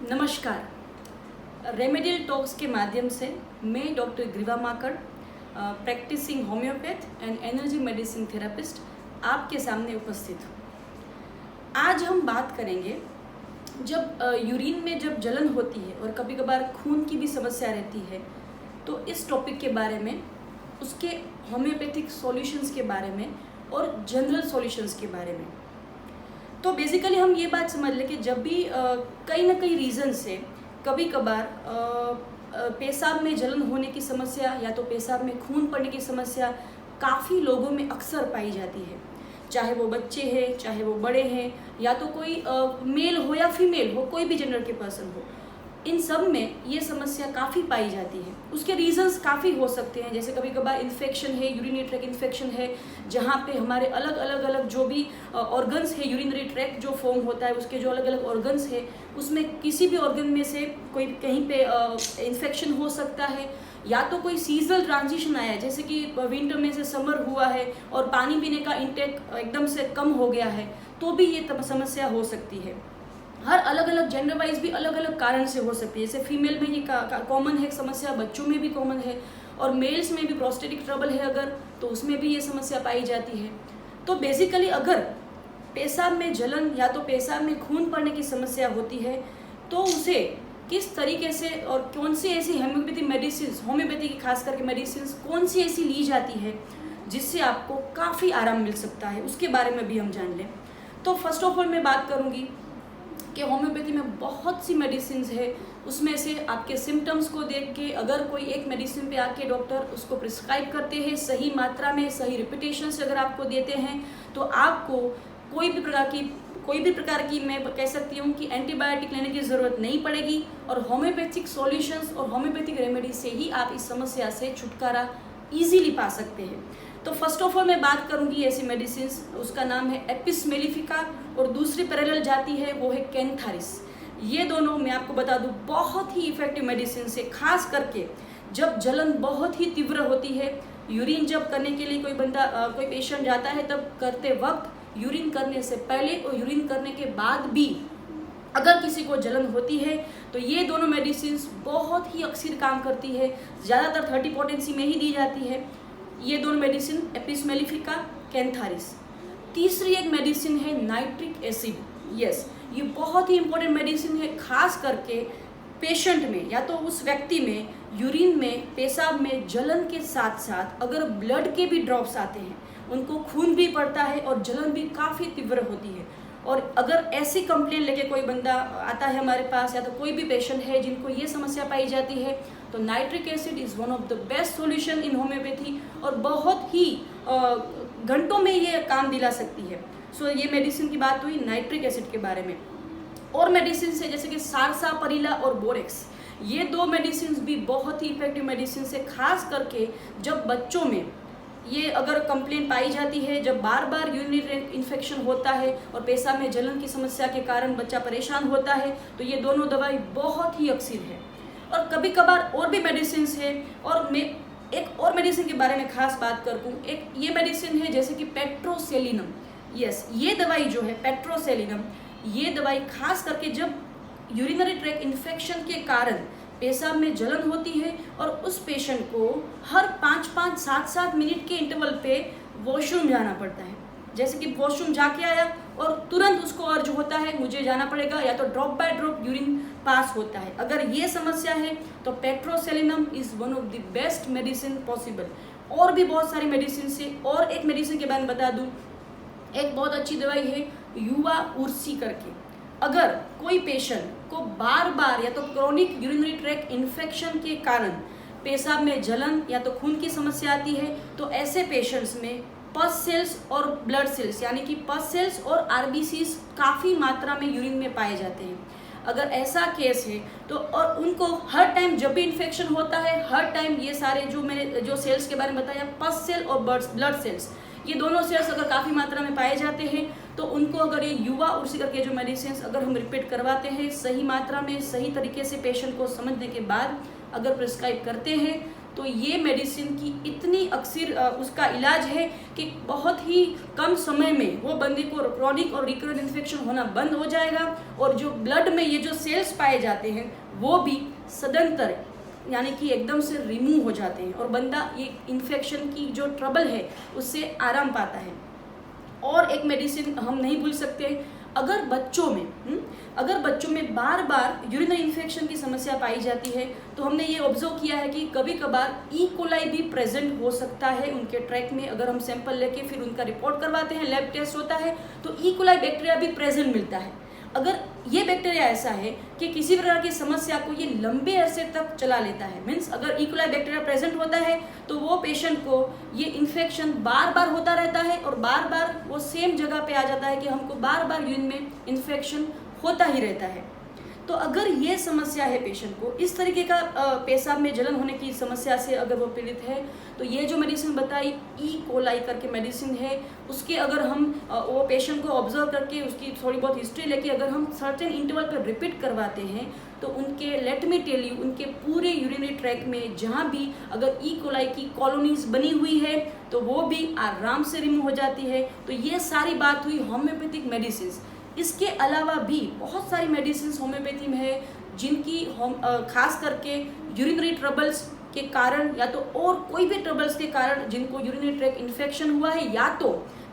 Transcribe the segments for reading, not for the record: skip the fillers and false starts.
नमस्कार। Remedial talks के माध्यम से मैं doctor Greeva Makad, practising homeopath and energy medicine therapist आपके सामने उपस्थित हूँ। आज हम बात करेंगे जब यूरिन में जब जलन होती है और कभी कभार खून की भी समस्या रहती है, तो इस टॉपिक के बारे में, उसके होम्योपैथिक सॉल्यूशंस के बारे में और जनरल सॉल्यूशंस के बारे में। तो बेसिकली हम ये बात समझ लें कि जब भी कई ना कई रीज़न से कभी कभार पेशाब में जलन होने की समस्या या तो पेशाब में खून पड़ने की समस्या काफ़ी लोगों में अक्सर पाई जाती है, चाहे वो बच्चे हैं, चाहे वो बड़े हैं, या तो कोई मेल हो या फीमेल हो, कोई भी जेंडर के पर्सन हो, इन सब में ये समस्या काफ़ी पाई जाती है। उसके रीजंस काफ़ी हो सकते हैं, जैसे कभी कभार इन्फेक्शन है, यूरिनरी ट्रैक इन्फेक्शन है, जहाँ पे हमारे अलग अलग जो भी ऑर्गन्स है, यूरिनरी ट्रैक जो फॉर्म होता है उसके जो अलग अलग ऑर्गन्स है, उसमें किसी भी ऑर्गन में से कोई कहीं पे इन्फेक्शन हो सकता है, या तो कोई सीजनल ट्रांजिशन आया है, जैसे कि विंटर में से समर हुआ है और पानी पीने का इंटेक एकदम से कम हो गया है, तो भी ये समस्या हो सकती है। हर अलग अलग जेंडर वाइज भी अलग अलग कारण से हो सकती है। जैसे फीमेल में ये कॉमन है समस्या, बच्चों में भी कॉमन है, और मेल्स में भी प्रोस्टेटिक ट्रबल है अगर, तो उसमें भी ये समस्या पाई जाती है। तो बेसिकली अगर पेशाब में जलन या तो पेशाब में खून पड़ने की समस्या होती है, तो उसे किस तरीके से और कौन सी ऐसी होम्योपैथी की खास करके मेडिसिन कौन सी ऐसी ली जाती है जिससे आपको काफ़ी आराम मिल सकता है, उसके बारे में भी हम जान लें। तो फर्स्ट ऑफ ऑल मैं बात करूँगी कि होम्योपैथी में बहुत सी मेडिसिन है, उसमें से आपके सिम्टम्स को देख के अगर कोई एक मेडिसिन पे आके डॉक्टर उसको प्रिस्क्राइब करते हैं, सही मात्रा में सही रिपीटेशन से अगर आपको देते हैं, तो आपको कोई भी प्रकार की मैं कह सकती हूँ कि एंटीबायोटिक लेने की ज़रूरत नहीं पड़ेगी, और होम्योपैथिक सॉल्यूशंस और होम्योपैथिक रेमेडी से ही आप इस समस्या से छुटकारा ईजीली पा सकते हैं। तो फर्स्ट ऑफ ऑल मैं बात करूंगी ऐसी मेडिसिन, उसका नाम है एपिस मेलिफिका, और दूसरी पैरेलल जाती है वो है कैंथारिस। ये दोनों मैं आपको बता दूं बहुत ही इफेक्टिव मेडिसिन से, खास करके जब जलन बहुत ही तीव्र होती है। यूरिन जब करने के लिए कोई पेशेंट जाता है, तब करते वक्त, यूरिन करने से पहले और यूरिन करने के बाद भी अगर किसी को जलन होती है, तो ये दोनों मेडिसिन बहुत ही अक्सर काम करती है। ज़्यादातर 30 पोटेंसी में ही दी जाती है ये दोनों मेडिसिन, एपिस मेलिफिका, कैंथारिस। तीसरी एक मेडिसिन है नाइट्रिक एसिड। यस, ये बहुत ही इंपॉर्टेंट मेडिसिन है, खास करके पेशेंट में या तो उस व्यक्ति में यूरिन में, पेशाब में जलन के साथ साथ अगर ब्लड के भी ड्रॉप्स आते हैं, उनको खून भी पड़ता है और जलन भी काफ़ी तीव्र होती है, और अगर ऐसी कंप्लेन लेके कोई बंदा आता है हमारे पास, या तो कोई भी पेशेंट है जिनको ये समस्या पाई जाती है, तो nitric acid is one of the best solution in homeopathy, और बहुत ही घंटों में ये काम दिला सकती है। सो ये मेडिसिन की बात हुई नाइट्रिक एसिड के बारे में। और मेडिसिन है जैसे कि सारसापरिला और बोरेक्स, ये दो मेडिसिन भी बहुत ही इफेक्टिव मेडिसिन है, खास करके जब बच्चों में ये अगर कंप्लेंट पाई जाती है, जब बार बार यूरिनरी इन्फेक्शन होता है और पेशाब में जलन की समस्या के कारण बच्चा परेशान होता है, तो ये दोनों दवाई बहुत ही अक्सर है। और कभी कभार और भी मेडिसिन है, और मैं एक और मेडिसिन के बारे में खास बात करूँ, एक ये मेडिसिन है जैसे कि पेट्रोसेलिनम। यस, ये दवाई जो है पेट्रोसेलिनम, ये दवाई खास करके जब यूरिनरी ट्रैक इन्फेक्शन के कारण पेशाब में जलन होती है और उस पेशेंट को हर 5-5, 7-7 मिनट के इंटरवल पे वॉशरूम जाना पड़ता है। जैसे कि वॉशरूम जाके आया और तुरंत उसको अर्ज होता है मुझे जाना पड़ेगा, या तो drop by drop urine pass होता है। अगर ये समस्या है तो petroselinum is one of the best medicine possible. और भी बहुत सारी मेडिसिन से, और एक मेडिसिन के बारे में बता दूँ, एक बहुत अच्छी दवाई है युवा उर्सी करके। अगर कोई पेशेंट को बार बार या तो क्रोनिक यूरिनरी ट्रैक इन्फेक्शन के कारण पेशाब में जलन या तो खून की समस्या आती है, तो ऐसे पेशेंट्स में पस सेल्स और ब्लड सेल्स, यानी कि पस सेल्स और आरबीसीज काफ़ी मात्रा में यूरिन में पाए जाते हैं। अगर ऐसा केस है तो, और उनको हर टाइम जब भी इन्फेक्शन होता है, हर टाइम ये सारे जो मैंने जो सेल्स के बारे में बताया, पस सेल और ब्लड सेल्स, ये दोनों सेल्स अगर काफ़ी मात्रा में पाए जाते हैं, तो उनको अगर ये युवा उर्सी करके जो मेडिसिन अगर हम रिपीट करवाते हैं, सही मात्रा में सही तरीके से पेशेंट को समझने के बाद अगर प्रिस्क्राइब करते हैं, तो ये मेडिसिन की इतनी अक्सर उसका इलाज है कि बहुत ही कम समय में वो बंदे को क्रॉनिक और रिकरेंट इन्फेक्शन होना बंद हो जाएगा, और जो ब्लड में ये जो सेल्स पाए जाते हैं वो भी सदंतर यानी कि एकदम से रिमूव हो जाते हैं, और बंदा ये इन्फेक्शन की जो ट्रबल है उससे आराम पाता है। और एक मेडिसिन हम नहीं भूल सकते, अगर बच्चों में बार बार यूरिनरी इन्फेक्शन की समस्या पाई जाती है, तो हमने ये ऑब्जर्व किया है कि कभी कभार ई कोलाई भी प्रेजेंट हो सकता है उनके ट्रैक में। अगर हम सैंपल लेके फिर उनका रिपोर्ट करवाते हैं, लैब टेस्ट होता है, तो ई कोलाई बैक्टीरिया भी प्रेजेंट मिलता है। अगर ये बैक्टीरिया ऐसा है कि किसी प्रकार की समस्या को ये लंबे अरसे तक चला लेता है, मीन्स अगर ई कोलाई बैक्टीरिया प्रेजेंट होता है तो वो पेशेंट को ये इन्फेक्शन बार बार होता रहता है, और बार बार वो सेम जगह पे आ जाता है कि हमको बार बार यूरिन में इन्फेक्शन होता ही रहता है। तो अगर ये समस्या है पेशेंट को, इस तरीके का पेशाब में जलन होने की समस्या से अगर वो पीड़ित है, तो ये जो मेडिसिन बताई ई कोलाई करके मेडिसिन है, उसके अगर हम वो पेशेंट को ऑब्जर्व करके उसकी थोड़ी बहुत हिस्ट्री लेके अगर हम सर्टेन इंटरवल पर रिपीट करवाते हैं, तो उनके लेट मी टेल यू उनके पूरे यूरिनरी ट्रैक में जहाँ भी अगर ई कोलाई की कॉलोनीज बनी हुई है तो वो भी आराम से रिमूव हो जाती है। तो ये सारी बात हुई होम्योपैथिक मेडिसिन। इसके अलावा भी बहुत सारी मेडिसिन होम्योपैथी में है जिनकी खास करके यूरिनरी ट्रबल्स के कारण या तो और कोई भी ट्रबल्स के कारण जिनको यूरिनरी ट्रैक इन्फेक्शन हुआ है, या तो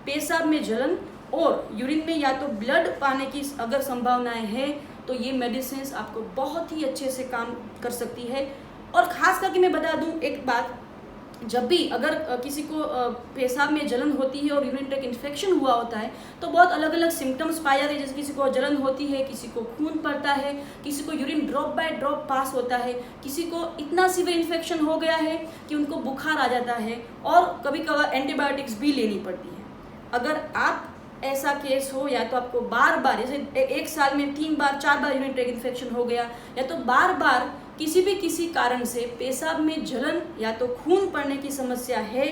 पेशाब में जलन और यूरिन में या तो ब्लड पाने की अगर संभावनाएं है, तो ये मेडिसिन आपको बहुत ही अच्छे से काम कर सकती है। और ख़ास करके मैं बता दूं एक बात, जब भी अगर किसी को पेशाब में जलन होती है और यूरिन ट्रैक इन्फेक्शन हुआ होता है, तो बहुत अलग अलग सिम्टम्स पाए जाते हैं। जैसे किसी को जलन होती है, किसी को खून पड़ता है, किसी को यूरिन ड्रॉप बाय ड्रॉप पास होता है, किसी को इतना सीवियर इन्फेक्शन हो गया है कि उनको बुखार आ जाता है, और कभी कभार एंटीबायोटिक्स भी लेनी पड़ती है। अगर आप ऐसा केस हो, या तो आपको बार बार जैसे एक साल में 3 बार 4 बार यूरिन ट्रैक इन्फेक्शन हो गया, या तो बार बार किसी कारण से पेशाब में जलन या तो खून पड़ने की समस्या है,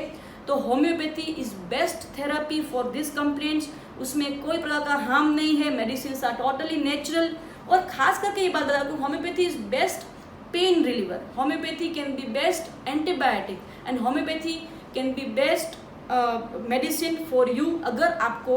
तो homeopathy is best therapy for this complaints. उसमें कोई प्रकार का हार्म नहीं है, मेडिसिन आर टोटली नेचुरल। और खास करके ये बात बता दूं, homeopathy is best pain reliever, homeopathy can B best antibiotic, and homeopathy can B best medicine for you अगर आपको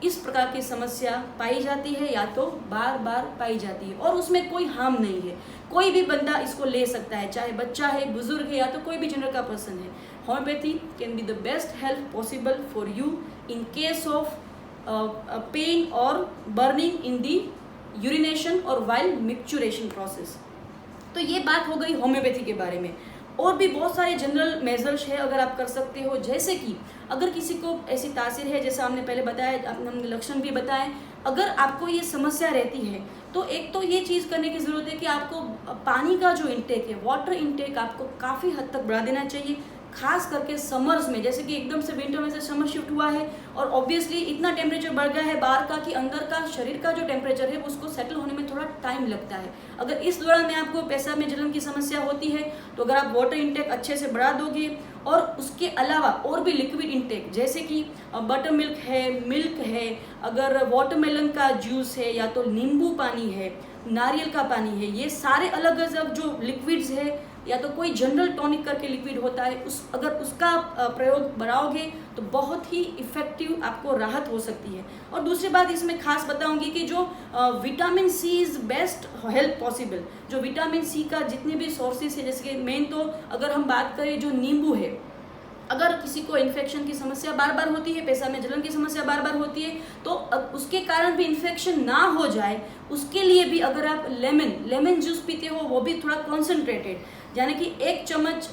इस प्रकार की समस्या पाई जाती है या तो बार बार पाई जाती है, और उसमें कोई हार्म नहीं है। कोई भी बंदा इसको ले सकता है, चाहे बच्चा है, बुजुर्ग है, या तो कोई भी जेंडर का पर्सन है। Homeopathy can be the best help possible for you in case of pain और बर्निंग इन दी यूरिनेशन और वाइल मिक्चुरेशन प्रोसेस। तो ये बात हो गई होम्योपैथी के बारे में। और भी बहुत सारे जनरल मेजर्स है अगर आप कर सकते हो, जैसे कि अगर किसी को ऐसी तासीर है, जैसा हमने पहले बताया, हमने लक्षण भी बताए, अगर आपको ये समस्या रहती है तो एक तो ये चीज़ करने की ज़रूरत है कि आपको पानी का जो इंटेक है, वाटर इंटेक आपको काफ़ी हद तक बढ़ा देना चाहिए। खास करके समर्स में, जैसे कि एकदम से विंटर में से समर शिफ्ट हुआ है और ऑब्वियसली इतना टेम्परेचर बढ़ गया है बाहर का कि अंदर का शरीर का जो टेम्परेचर है उसको सेटल होने में थोड़ा टाइम लगता है। अगर इस दौरान में आपको पेशाब में जलन की समस्या होती है तो अगर आप वाटर इंटेक अच्छे से बढ़ा दोगे, और उसके अलावा और भी लिक्विड इंटेक जैसे कि बटर मिल्क है, अगर वाटरमेलन का जूस है, या तो नींबू पानी है, नारियल का पानी है, ये सारे अलग अलग जो लिक्विड्स है, या तो कोई जनरल टॉनिक करके लिक्विड होता है, अगर उसका प्रयोग बढ़ाओगे तो बहुत ही इफेक्टिव आपको राहत हो सकती है। और दूसरी बात इसमें खास बताऊंगी कि जो vitamin C is best help possible. जो विटामिन सी का जितने भी सोर्सेज है, जैसे कि मेन तो अगर हम बात करें जो नींबू है, अगर किसी को इन्फेक्शन की समस्या बार बार होती है, पेशाब में जलन की समस्या बार बार होती है, तो उसके कारण भी इन्फेक्शन ना हो जाए उसके लिए भी अगर आप लेमन जूस पीते हो, वो भी थोड़ा कॉन्सेंट्रेटेड, यानी कि 1 चम्मच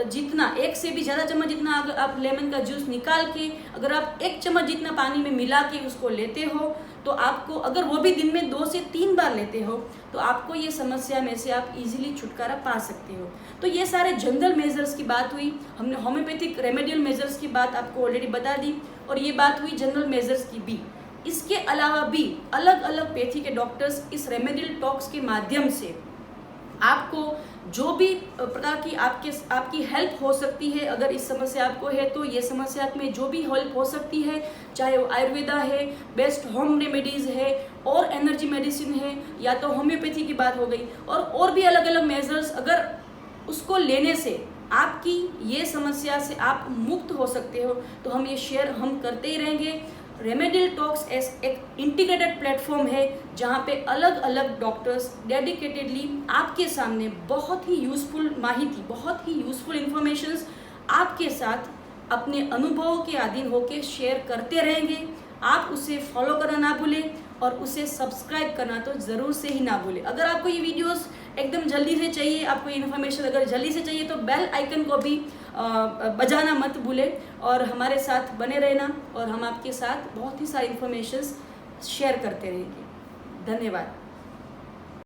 जितना, 1 से भी ज़्यादा चम्मच जितना अगर आप लेमन का जूस निकाल के अगर आप 1 चम्मच जितना पानी में मिला के उसको लेते हो, तो आपको, अगर वो भी दिन में 2 से 3 बार लेते हो, तो आपको ये समस्या में से आप इजीली छुटकारा पा सकते हो। तो ये सारे जनरल मेजर्स की बात हुई, हमने होम्योपैथिक रेमेडियल मेजर्स की बात आपको ऑलरेडी बता दी, और ये बात हुई जनरल मेजर्स की भी। इसके अलावा भी अलग अलग पैथी के डॉक्टर्स इस रेमेडियल टॉक्स के माध्यम से आपको जो भी प्रकार की आपकी हेल्प हो सकती है, अगर इस समस्या आपको है तो ये समस्या में जो भी हेल्प हो सकती है, चाहे वो आयुर्वेदा है, बेस्ट होम रेमेडीज़ है, और एनर्जी मेडिसिन है, या तो होम्योपैथी की बात हो गई, और भी अलग अलग मेजर्स, अगर उसको लेने से आपकी ये समस्या से आप मुक्त हो सकते हो, तो हम ये शेयर हम करते ही रहेंगे। रेमेडियल टॉक्स एक इंटीग्रेटेड प्लेटफॉर्म है जहाँ पे अलग अलग डॉक्टर्स डेडिकेटेडली आपके सामने बहुत ही यूज़फुल माहिती, बहुत ही यूज़फुल इंफॉर्मेशंस आपके साथ अपने अनुभवों के अधीन होकर शेयर करते रहेंगे। आप उसे फॉलो करना ना भूलें और उसे सब्सक्राइब करना तो ज़रूर से ही ना भूलें। अगर आपको ये वीडियोस एकदम जल्दी से चाहिए, आपको ये इन्फॉर्मेशन अगर जल्दी से चाहिए, तो बेल आइकन को भी बजाना मत भूलें और हमारे साथ बने रहना, और हम आपके साथ बहुत ही सारी इन्फॉर्मेशन शेयर करते रहेंगे। धन्यवाद।